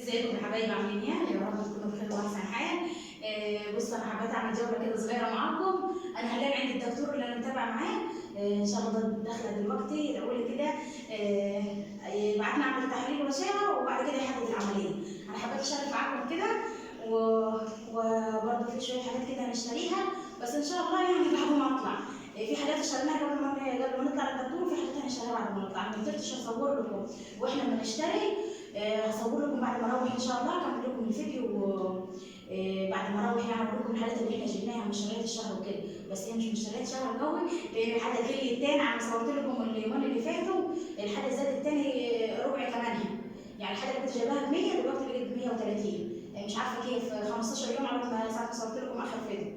ازيكم يا حبايبي عاملين ايه؟ يا رب تكونوا بخير واحسن حال. بصوا انا حبيت اعمل جوله كده صغيره معاكم. انا حاليا عند الدكتور اللي انا متابعه معاه. ان شاء الله داخله دلوقتي ادعوا لي كده. بعتنا اعمل تحاليل واشعه وبعد كده يحدد العمليه. انا حبيت اشارك معاكم كده وبرده في شويه حاجات كده هنشتريها، بس ان شاء الله يعني بعد ما اطلع. في حاجات اشتريناها قبل ما نطلع للدكتور، وفي حاجات هنشتريها بعد ما نطلع. ما قدرتش اصور لكم واحنا بنشتري. هصور لكم بعد ما اروح ان شاء الله، اكمل لكم الفيديو بعد ما اروح يعني اقول لكم الحاجات اللي احنا جبناها مشتريات الشهر وكده. بس هي مش مشتريات شهر قوي، لان الحاجه غليت التاني. انا صورت لكم اليومين اللي فاتوا الحاجه زادت تاني ربع ثمنها. يعني الحاجه اللي كنت جايباها ب 100 دلوقتي بقت ب 130. مش عارفه كيف 15 يوم على ما ساعه ما صورت لكم اخر فيديو.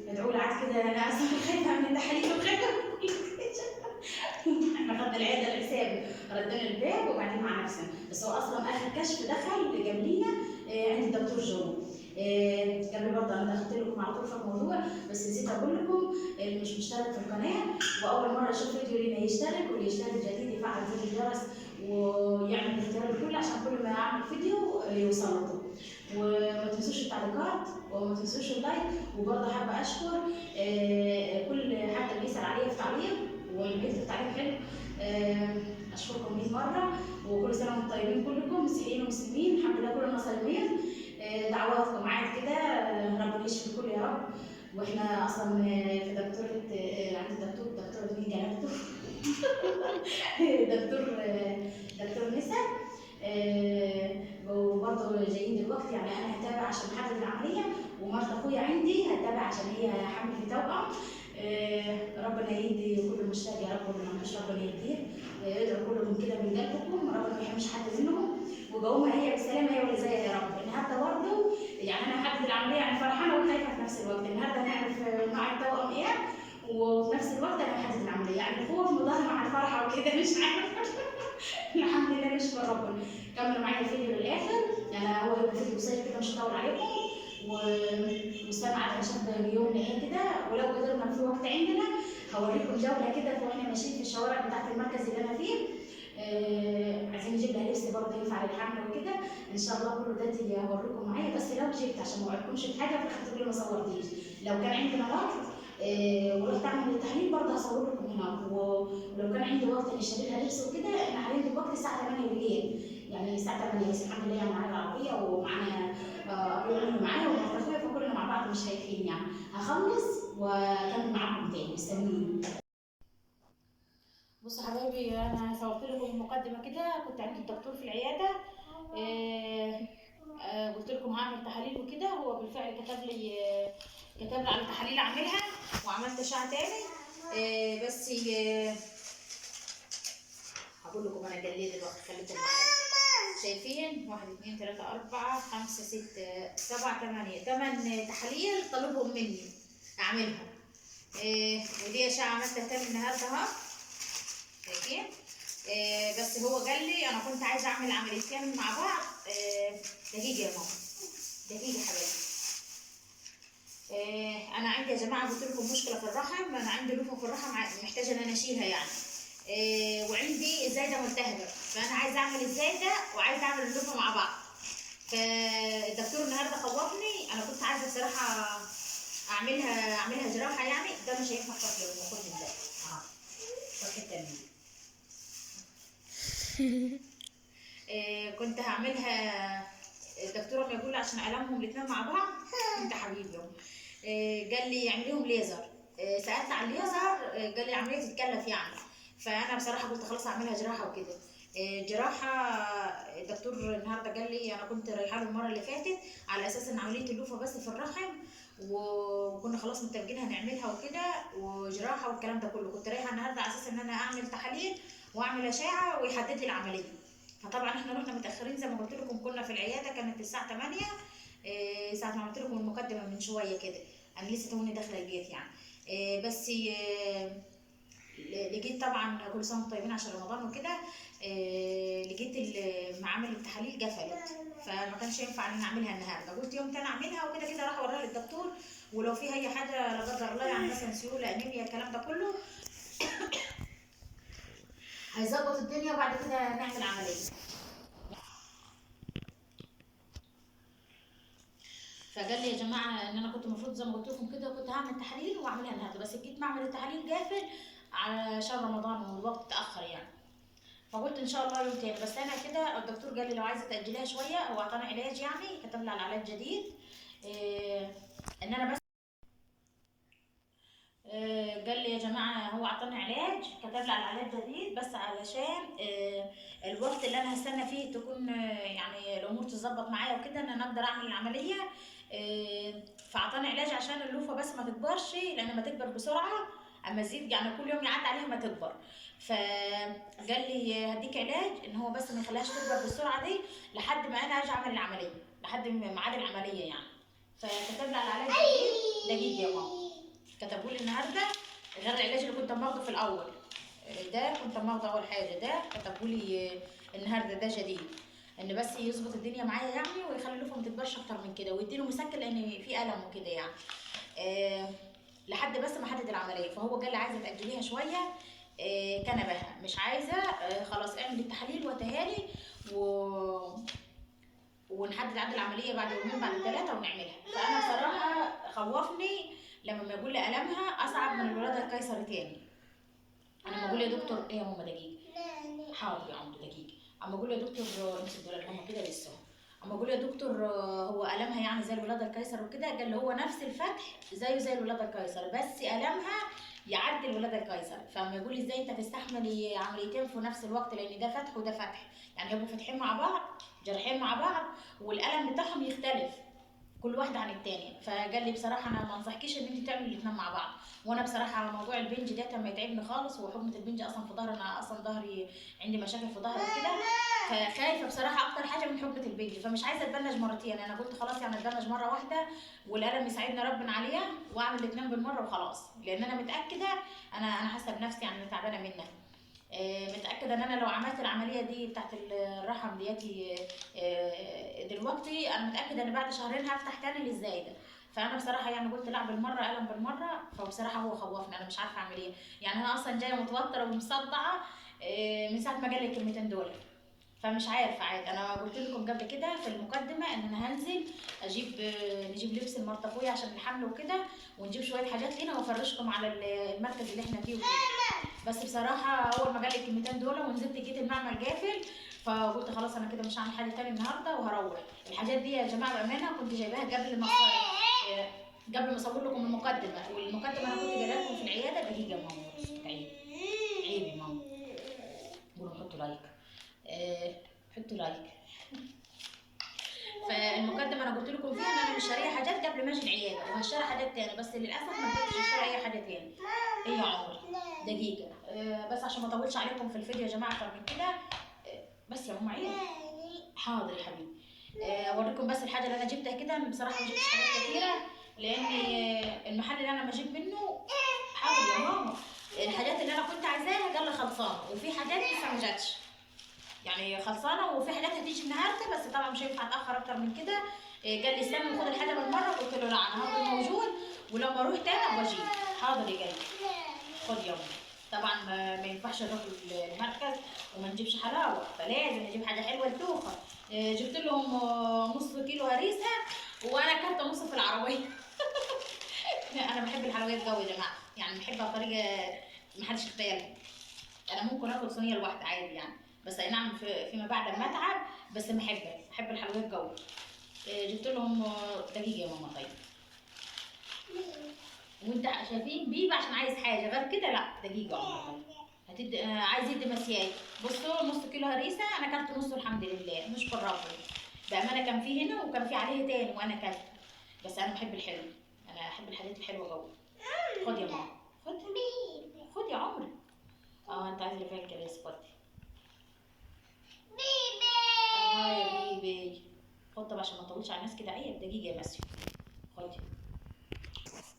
ادعوا لي عاد كده، انا اصلا خايفه من التحاليل وخايفه احنا خدنا العياده الحساب، ردينا الباب وبعدين مع نفسنا. بس هو اصلا اخر كشف دخل جنبينا عند الدكتور جو. قبل برضه انا دخلت لكم على طول في الموضوع، بس نسيت اقول لكم اللي مش مشترك في القناه واول مره يشوف فيديو لينا يشترك، واللي يشترك جديد يفعل زر الجرس ويعمل اختيار الكل عشان كل ما اعمل فيديو يوصل لكم. وما تنسوش التعليقات وما تنسوش اللايك. وبرضه حابه اشكر كل حد اللي بيسال عليا في تعليق واللي بيكتب تعليق حلو. اشكركم 100 مره، وكل سنه وانتم طيبين كلكم، مسيحيين ومسلمين، الحمد لله كلنا سالمين. دعواتكم عاد كده، ربنا يشفي الكل يا رب. واحنا اصلا في دكتوره عند دكتور مين جلالته دكتور نسا. وبرضه جايين دلوقتي، يعني انا هتابع عشان حدد العمليه، ومرت اخويا عندي هتابع عشان هي حامل في توأم. ربنا يهدي كل مشتاق يا رب، واللي مش ربنا يهديه. ادعوا كلكم كده من قلبكم، ربنا ما يحرمش حد منهم، وقومها هي بالسلامه هي واللي زيها يا رب. النهارده برضه يعني انا هحدد العمليه، يعني فرحانه وخايفه في نفس الوقت. النهارده هنعرف نوع التوأم ايه، وفي نفس الوقت انا هحدد العمليه. يعني الخوف مضاهي مع الفرحه وكده مش عارفه الحمد لله نشكر ربنا. كملوا معايا الفيديو للاخر، يعني هو هيبقى فيديو قصير كده مش هطول عليكم. واستنى عارفه اشبه اليوم لعين كده، ولو قدرنا في وقت عندنا هوريكم جوله كده واحنا ماشيين في الشوارع بتاعت المركز اللي انا فيه. عايزين نجيب لها لبس برضه ينفع للحمل وكده. ان شاء الله كله ده هوريكم معايا، بس لو جبت عشان ما اوعدكمش بحاجه في الاخر تقولوا ما صورتيش. لو كان عندنا وقت ورحت اعمل التحليل برضه هصور لكم هناك. ولو كان عندي وقت نشتري لها لبس وكده، احنا حاليا دلوقتي الساعه 8 بالليل، يعني الساعه 8 بس الحمد لله يعني معانا العربيه ومعانا ابويا وامي معايا ومرات اخويا، فكلنا مع بعض مش خايفين يعني. هخلص واكمل معاكم تاني، استنوني. بصوا حبايبي، انا صورت لكم المقدمه كده. كنت عند الدكتور في العياده، قلت لكم هعمل تحاليل وكده. هو بالفعل كتب لي على تحاليل اعملها، وعملت اشعه تاني. بس هقول لكم انا جليت دلوقتي، خليكم معايا. شايفين 1 2 3 4 5 6 7 8 تحاليل طلبهم مني اعملها. ودي اشعه عملتها تاني النهارده اهو، شايفين. بس هو قال لي انا كنت عايزه اعمل عمليتين مع بعض. دقيقه يا ماما، دقيقه حبايبي. انا عندي يا جماعه قلت لكم مشكله في الرحم، انا عندي لوفه في الرحم محتاجه ان انا اشيلها يعني. وعندي الزايده ملتهبه، فانا عايزه اعمل الزايده وعايزه اعمل اللوفه مع بعض. فالدكتور النهارده خوفني، انا كنت عايزه بصراحه اعملها جراحه يعني. ده مش هينفع طفل المفروض ازاي طفل التنمية. كنت هعملها. الدكتوره ما يقول لي عشان الامهم الاثنين مع بعض انت حبيبهم. قال لي اعمليهم ليزر. سالت على الليزر، قال لي عمليه تتكلف يعني. فانا بصراحه قلت خلاص اعملها جراحه وكده. جراحه. الدكتور النهارده قال لي انا كنت رايحه له المره اللي فاتت على اساس ان عمليه اللوفه بس في الرحم، وكنا خلاص متفقين هنعملها وكده وجراحه والكلام ده كله. كنت رايحه النهارده على اساس ان انا اعمل تحاليل واعمل اشعه ويحدد لي العمليه. فطبعا احنا رحنا متاخرين زي ما قلت لكم، كنا في العياده كانت الساعه 8. ساعه ما عملت لكم المقدمه من شويه كده، انا لسه توني داخله البيت يعني. بس لقيت طبعا كل سنه وانتم طيبين عشان رمضان وكده. لقيت معامل التحاليل قفلت، فما كانش ينفع ان اعملها النهارده. قلت يوم تاني اعملها، وكده كده راح اوريها للدكتور، ولو في اي حاجه لا قدر الله يعني مثلا سيوله انيميا الكلام ده كله هيظبط الدنيا، وبعد كده نعمل عمليه. فقال لي يا جماعه ان انا كنت المفروض زي ما قلت لكم كده كنت هعمل تحاليل واعملها النهارده، بس جيت معمل التحاليل قافل على شهر رمضان والوقت اتاخر يعني. فقلت ان شاء الله يوم تاني. بس انا كده الدكتور قال لي لو عايزه تاجليها شويه، هو اعطاني علاج يعني، كتب لي على علاج جديد. إيه ان انا بس قال لي يا جماعه هو اعطاني علاج، كتب لي على علاج جديد بس علشان الوقت اللي انا هستنى فيه تكون يعني الامور تتظبط معايا وكده ان انا اقدر اعمل العمليه. فاعطاني علاج عشان اللوفه بس ما تكبرش، لان ما تكبر بسرعه اما تزيد يعني كل يوم يعدي عليها ما تكبر. فقال لي هديك علاج ان هو بس ما يخليهاش تكبر بالسرعه دي لحد ما انا اجي اعمل العمليه، لحد ميعاد العمليه يعني. فكتب لي على علاج جديد. دقيقه يا ماما، كتبوا لي النهارده غير العلاج اللي كنت باخده في الاول. ده كنت باخده اول حاجه، ده كتبوا لي النهارده ده جديد، ان بس يظبط الدنيا معايا يعني، ويخلي اللوفه ما تكبرش اكتر من كده، ويديله مسكن لان في الم وكده يعني. لحد بس ما حدد العمليه. فهو قال لي عايزه تاجليها شويه، كنبها مش عايزه، خلاص اعمل التحاليل وتهالي ونحدد عدد العمليه بعد يومين بعد ثلاثه ونعملها. فانا بصراحه خوفني لما ما يقول لي المها اصعب من الولاده القيصري تاني. انا لما اقول يا دكتور ايه يا ماما دقيقه، حاضر يا عمرو دقيقه، اما اقول يا دكتور امسك دول هم كده لسه، اما اقول يا دكتور هو المها يعني زي الولاده القيصر وكده، قال لي هو نفس الفتح زيه زي الولاده القيصر بس المها يعدي الولاده القيصر. فاما يقول لي ازاي انت تستحملي عمليتين في نفس الوقت، لان ده فتح وده فتح يعني هيبقوا فاتحين مع بعض جارحين مع بعض، والالم بتاعهم يختلف كل واحده عن التانية. فقال لي بصراحه انا ما انصحكيش ان انت تعملي الاثنين مع بعض. وانا بصراحه على موضوع البنج ده ما يتعبني خالص، وحكمه البنج اصلا في ظهري، انا اصلا ظهري عندي مشاكل في ظهري كده، فخايفه بصراحه اكتر حاجه من حكمه البنج. فمش عايزه اتبنج مرتين، انا قلت خلاص يعني اتبنج مره واحده والالم يساعدني ربنا عليها واعمل الاثنين بالمره وخلاص، لان انا متاكده، انا حاسه بنفسي يعني تعبانه منها. متاكده ان انا لو عملت العمليه دي بتاعت الرحم دياتي دلوقتي، انا متاكده ان بعد شهرين هفتح تاني للزايده. فانا بصراحه يعني قلت لا بالمره، قلم بالمره. فبصراحه هو خوفني، انا مش عارفه اعمل ايه يعني. انا اصلا جايه متوتره ومصدعه من ساعه ما قال لي الكلمتين دول. فمش عارفه عادي. انا قلت لكم قبل كده في المقدمه ان انا هنزل اجيب نجيب لبس لمرت اخويا عشان الحمل وكده، ونجيب شويه حاجات لينا وافرشكم على المركز اللي احنا فيه وكده. بس بصراحه اول ما قال لي الكلمتين دول ونزلت لقيت المعمل قافل، فقلت خلاص انا كده مش هعمل حاجه تاني النهارده وهروح. الحاجات دي يا جماعه بامانه كنت جايباها قبل ما اصور لكم المقدمه، والمقدمه انا كنت جايبها لكم في العياده. دقيقه يا ماما، عيب عيب يا ماما، قولوا حطوا لايك، حطوا لايك. فالمقدمه انا قلت لكم فيها ان انا مش شاريه حاجات قبل ما اجي العياده، وهشتري حاجات تاني، بس للاسف ما كنتش اشتري اي حاجه تاني. ايه يا عمر دقيقه، بس عشان ما اطولش عليكم في الفيديو يا جماعه اكتر من كده. بس يا ماما عيب، حاضر يا حبيبي. اوريكم بس الحاجه اللي انا جبتها كده. بصراحه ما جبتش حاجات كتيره لان المحل اللي انا بجيب منه، حاضر يا ماما، الحاجات اللي انا كنت عايزاها قال لي خلصانه، وفي حاجات لسه ما جاتش يعني خلصانه، وفي حاجات هتيجي النهارده بس طبعا مش هينفع اتاخر اكتر من كده. قال لي استنى خد الحاجه بالمره، قلت له لا انا هفضل موجود ولما اروح تاني ابقى اجيب. حاضر يا جاي، خد يلا. طبعا ما ينفعش نروح المركز وما نجيبش حلاوه، فلازم نجيب حاجه حلوه لتوخه. جبت لهم نص كيلو هريسه، وانا اكلت نص في العربيه. انا بحب الحلويات قوي يا جماعه يعني، بحبها بطريقه محدش يتخيلها. انا ممكن اكل صينيه لوحدي عادي يعني، بس اي نعم فيما بعد لما اتعب، بس بحب الحلويات قوي. جبت لهم دقيقه يا ماما طيب. وانت شايفين بيبي عشان عايز حاجه غير كده؟ لا دقيقه يا عمر طيب. هتدي عايز يدي مسياي. بصوا نص كيلو هريسه انا اكلت نصه الحمد لله، نشكر ربنا. بامانه كان في هنا وكان في عليه تاني وانا اكلت، بس انا بحب الحلو، انا احب الحاجات الحلوه قوي. خد يا ماما، خد خد يا عمر. انت عايز رفاية الكراسي، خد. يا بيبي خد. طب عشان ما اطولش على الناس كده عيب. دقيقه يا مسيو، خد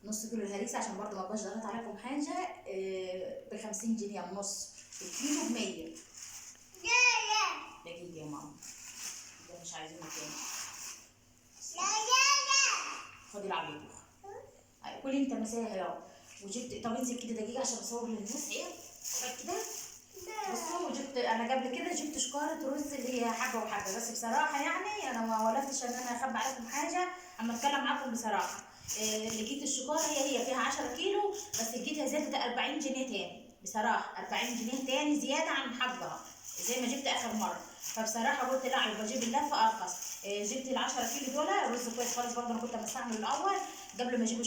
نص كيلو الهريسه عشان برضه ما ابقاش ضغط عليكم حاجه. ب 50 جنيه ونص، الكيلو ب 100. دقيقه يا ماما، ده مش عايزينه تاني. خدي العبي دوخ. كلي انت مساها اهو. وجبت، طب انزل كده دقيقه عشان اصور للناس. عيب خد كده. بصوا انا قبل كده جبت شكاره رز اللي هي حبه وحبه، بس بصراحه يعني انا ما ولفتش ان انا اخبي عليكم حاجه اما اتكلم معاكم بصراحه. لقيت الشكاره هي فيها 10 كيلو، بس لقيتها زادت 40 جنيه تاني بصراحه، 40 جنيه تاني زياده عن حقها زي ما جبت اخر مره. فبصراحه قلت لا يبقى اجيب اللفه ارخص. جبت ال 10 كيلو دول رز كويس خالص برضه. انا كنت بستعمل الاول قبل ما اجيب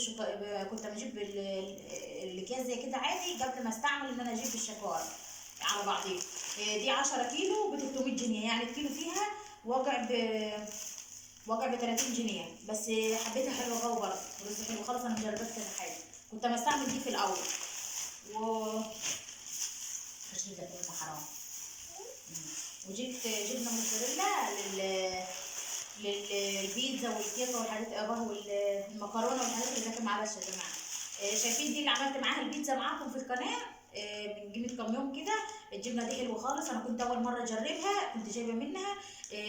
كنت بجيب الاكياس زي كده عادي قبل ما استعمل ان انا اجيب الشكاره على بعضيه. دي 10 كيلو ب 300 جنيه، يعني الكيلو فيها وقع ب 30 جنيه، بس حبيتها حلوه قوي برضه، رز حلو خالص. انا مجربت كذا حاجه، كنت بستعمل دي في الاول. و تشريد ده حرام. وجبت جبنه موتزاريلا للبيتزا والكيكه والحاجات والمكرونه والحاجات اللي داخل معلش يا جماعه. شايفين دي اللي عملت معاها البيتزا معاكم في القناه من قيمه كام يوم كده. الجبنه دي حلوه خالص، انا كنت اول مره اجربها، كنت جايبه منها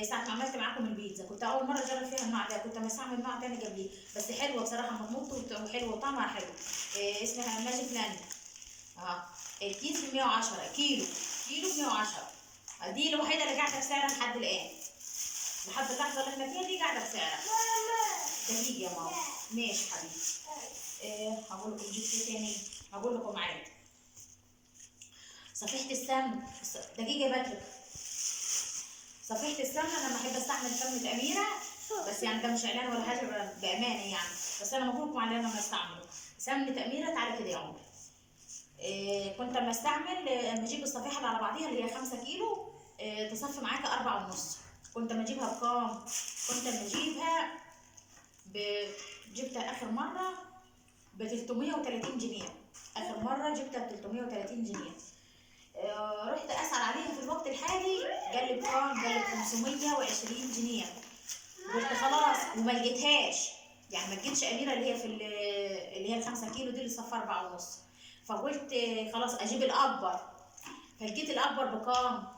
ساعه ما عملت معاكم البيتزا، كنت اول مره اجرب فيها النوع ده، كنت بستعمل نوع تاني قبليه، بس حلوه بصراحه مضمونته وحلوه وطعمها حلو. اسمها ماجيك لاند. الكيس ب 110 كيلو ب 110. دي الوحيده اللي قاعده بسعرها لحد الان، لحد اللحظه اللي احنا فيها دي قاعده بسعرها. دقيقه يا ماما. ماشي حبيبي. هقول لكم جبت ايه تاني، هقول لكم عادي. صفيحه السمن، دقيقه يا باتريك. صفيحه السمنه انا بحب استعمل سمنه اميره، بس يعني ده مش اعلان ولا حاجه، بامانه يعني، بس انا بقول لكم على انا بستعمله سمنه اميره. تعالى كده يا عمر. كنت اما استعمل اما اجيب الصفيحه اللي على بعضيها اللي هي 5 كيلو تصفي معاك 4 ونص. كنت اما اجيبها بكام؟ كنت اما اجيبها جبتها اخر مره ب 330 جنيه. اخر مره جبتها ب 330 جنيه. رحت اسال عليها في الوقت الحالي، قال لي بكام؟ قال لي ب 520 جنيه. قلت خلاص، وما لقيتهاش، يعني ما لقيتش اميره اللي هي في اللي هي ال 5 كيلو دي اللي صفى 4 ونص. فقلت خلاص اجيب الاكبر. فلقيت الاكبر بكام؟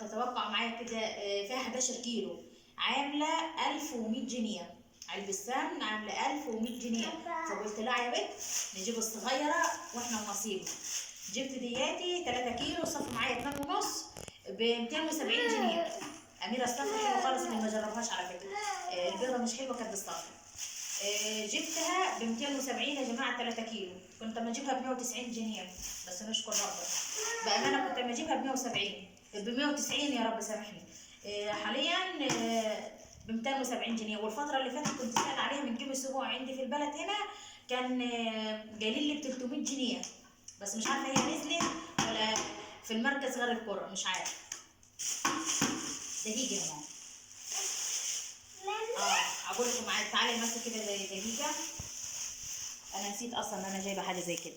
تتوقع معايا كده؟ فيها 11 كيلو، عامله 1100 جنيه. علبه السمن عامله 1100 جنيه. فقلت لا يا بنت، نجيب الصغيره واحنا ونصيبه. جبت دياتي 3 كيلو صف معايا 2 ونص ب 270 جنيه. اميره الصفر حلوه خالص، اللي ما جربهاش على فكره. البيضه مش حلوه كانت الصفر. جبتها ب 270 يا جماعه 3 كيلو. كنت اما اجيبها ب 190 جنيه، بس نشكر ربنا. بامانه كنت اما اجيبها ب 170 ب 190 يا رب سامحني. حاليا ب 270 جنيه. والفتره اللي فاتت كنت سائل عليها من كام اسبوع عندي في البلد هنا، كان جايلين لي ب 300 جنيه، بس مش عارفه هي نزلت ولا في المركز غير القرى، مش عارفه. دقيقه يا ماما. اقول لكم معايا، تعالي بس كده زي دقيقه. انا نسيت اصلا ان انا جايبه حاجه زي كده.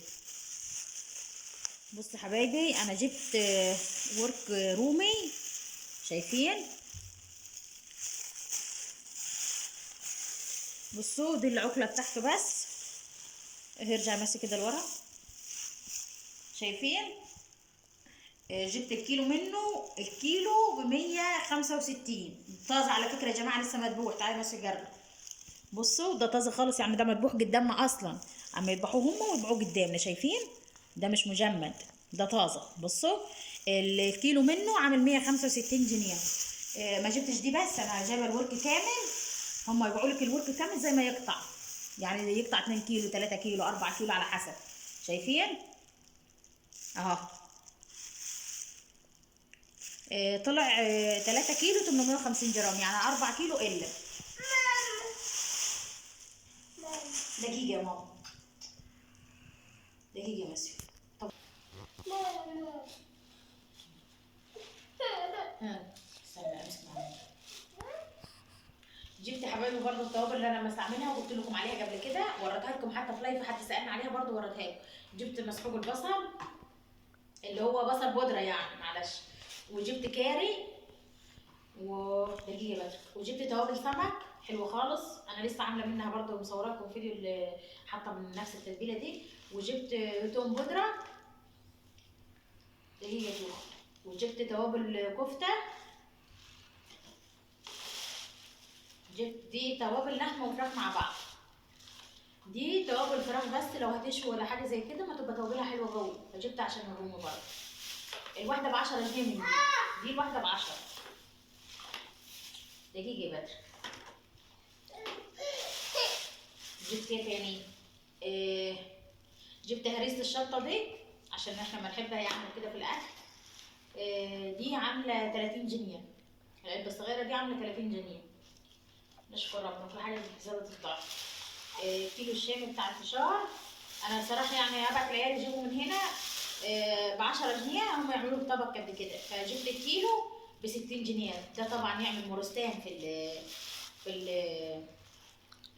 بصوا حبايبي، انا جبت ورك رومي، شايفين؟ بصوا دي العقله بتاعته، بس هرجع ماسك كده لورا، شايفين؟ جبت الكيلو منه، الكيلو ب 165 طازه على فكره يا جماعه، لسه مذبوح. تعالوا بس نجرب. بصوا ده طازه خالص، يعني ده مذبوح قدامنا اصلا، اما يذبحوه هم ويذبحوه قدامنا، شايفين؟ ده مش مجمد، ده طازه. بصوا الكيلو منه عامل 165 جنيه. ما جبتش دي بس، انا جايبه الورك كامل. هم يبيعوا لك الورك كامل زي ما يقطع، يعني يقطع 2 كيلو 3 كيلو 4 كيلو على حسب، شايفين؟ اهو. طلع 3 كيلو 850 جرام، يعني 4 كيلو الا. دقيقة يا ماما، دقيقة يا مسيو. طب استنى امسك معايا. جبت يا حبايبي برضه التوابل اللي انا بستعملها وقلت لكم عليها قبل كده، وريتها لكم حتى في لايف، حد سالني عليها برضه وريتها لكم. جبت مسحوق البصل اللي هو بصل بودره يعني، معلش. وجبت كاري ودقيقة بس. وجبت توابل سمك حلوه خالص، انا لسه عامله منها برضه مصوره لكم فيديو اللي حاطه من نفس التتبيله دي. وجبت توم بودره، دقيقة توم. وجبت توابل كفته. جبت دي توابل لحمه وفراخ مع بعض. دي توابل فراخ بس، لو هتشوي ولا حاجه زي كده ما تبقى توابلها حلوه قوي، فجبت عشان الرومي برضه. الواحده ب 10 جنيه من دي الواحده ب 10. دقيقه يا بدر. جبت ايه تاني؟ جبت هريسه الشطه دي عشان احنا بنحبها يعني كده في الاكل. دي عامله 30 جنيه. العلبه الصغيره دي عامله 30 جنيه. نشكر ربنا في حاجه زادت الضعف. كيلو الشامي بتاع الفشار. انا بصراحه يعني ابعت العيال يجيبوا من هنا ب 10 جنيه، هم يعملوا الطبق قد كده، فجبت الكيلو ب 60 جنيه. ده طبعا يعمل مرستان في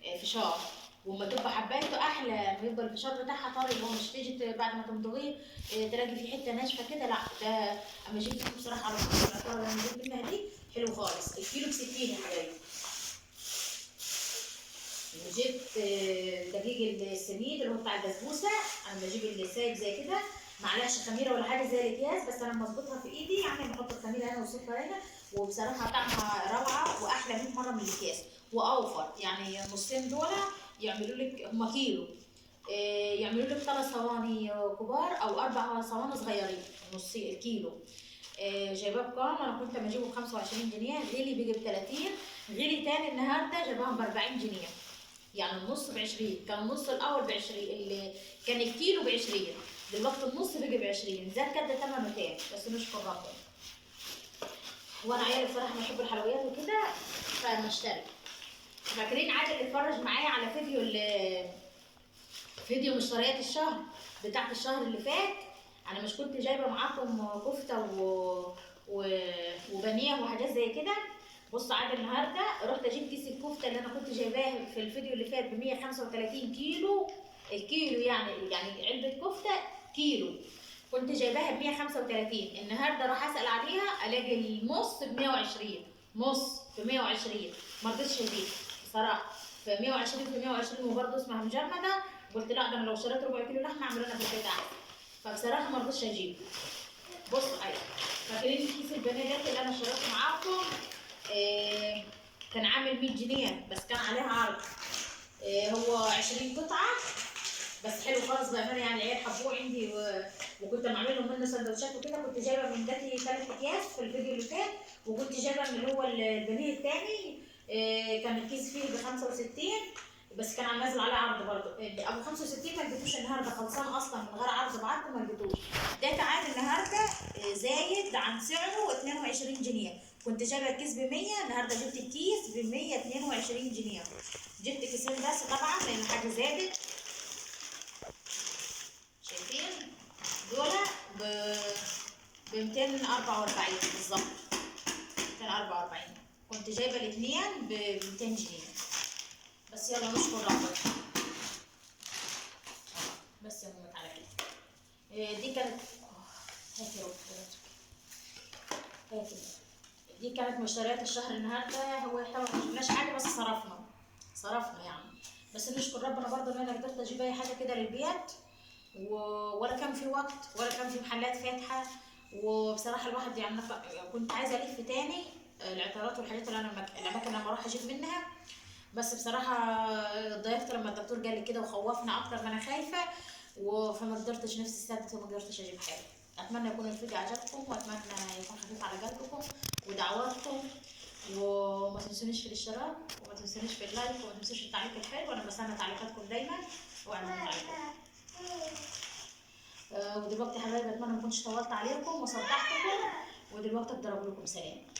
الفشار، وما تبقى حبايته احلى، لما يبقى الفشار بتاعها طري، اللي هو مش تيجي بعد ما تمضغيه تلاقي في حته ناشفه كده، لا ده اما جبت بصراحه على العطاره اللي انا جبت منها دي حلو خالص. الكيلو ب 60 يا حبايبي. وجبت دقيق السميد اللي هو بتاع البسبوسه. انا بجيب السايب زي كده، معلقش خميره ولا حاجه زي الاكياس، بس انا مظبوطها في ايدي، يعني بحط الخميره هنا والسكر هنا، وبصراحه طعمها روعه واحلى 100 مره من الاكياس واوفر. يعني النصين دول يعملوا لك، هما كيلو، يعملوا لك 3 صواني كبار او 4 صواني صغيرين. نص الكيلو جايباه بكام؟ انا كنت بجيبه ب 25 جنيه، غلي بيجي ب 30، غلي تاني النهارده جايباهم ب 40 جنيه. يعني النص ب 20، كان النص الاول ب 20، اللي كان الكيلو ب 20، دلوقتي النص بيجي ب 20، زاد كده ثمنه تاني، بس نشكر ربنا. وانا عيالي بصراحه بيحبوا الحلويات وكده فبنشتري. فاكرين عادل اللي اتفرج معايا على فيديو مشتريات الشهر بتاعت الشهر اللي فات؟ انا مش كنت جايبه معاكم كفته وبانيه وحاجات زي كده؟ بص عادل النهارده رحت اجيب كيس الكفته اللي انا كنت جايباه في الفيديو اللي فات ب 135 كيلو. الكيلو يعني علبه كفته كيلو كنت جايباها ب 135، النهارده راح اسال عليها الاقي النص ب 120. نص ب 120، ما رضيتش اجيب بصراحه. ف 120 في 120 وبرضه اسمها مجمده، قلت لا ده انا لو شريت ربع كيلو لحمه اعمل انا في البيت احسن. فبصراحه ما رضيتش اجيب. بصوا ايوه، فاكرين كيس البانيه ده اللي انا شريته معاكم؟ كان عامل 100 جنيه بس كان عليها عرض. هو 20 قطعه بس حلو خالص بامانه، يعني العيال حبوه عندي وكنت بعمل لهم منه سندوتشات وكده. كنت جايبه من جاتي 3 اكياس في الفيديو اللي فات، وكنت جايبه من اللي هو البانيه الثاني. كان الكيس فيه ب 65 بس كان نازل عليه عرض برضه. ابو 65 ما لقيتوش النهارده، خلصان اصلا من غير عرض، بعته ما لقيتوش. ده تعالى النهارده زايد عن سعره 22 جنيه. كنت جايبه الكيس ب 100، النهارده جبت الكيس ب 122 جنيه. جبت كيسين بس طبعا لان حاجه زادت. شايفين دول ب 244 بالظبط. 244 كنت جايبه الاثنين ب 200 جنيه. بس يلا نشكر ربنا. بس يا ماما تعالى كده. دي كانت هاتي يا هاتي. دي كانت مشتريات الشهر النهارده. هو احنا ما جبناش حاجه بس صرفنا يعني. بس نشكر ربنا برضه ان انا قدرت اجيب اي حاجه كده للبيت، ولا كان في وقت ولا كان في محلات فاتحه. وبصراحه الواحد يعني كنت عايزه الف تاني العطارات والحاجات اللي انا الاماكن لما اروح اجيب منها، بس بصراحه ضيفت لما الدكتور قال لي كده وخوفنا اكتر ما انا خايفه، فما قدرتش نفسي ثابت وما قدرتش اجيب حاجه. اتمنى يكون الفيديو عجبكم، واتمنى يكون خفيف على قلبكم ودعواتكم، وما تنسونيش في الاشتراك، وما تنسونيش في اللايك، وما تنسوش التعليق الحلو، وانا بستنى تعليقاتكم دايما واعملوا تعليقات. ودلوقتي يا حبايبي اتمنى ما كنتش طولت عليكم وصدعتكم، ودلوقتي اقدر اقول لكم سلام.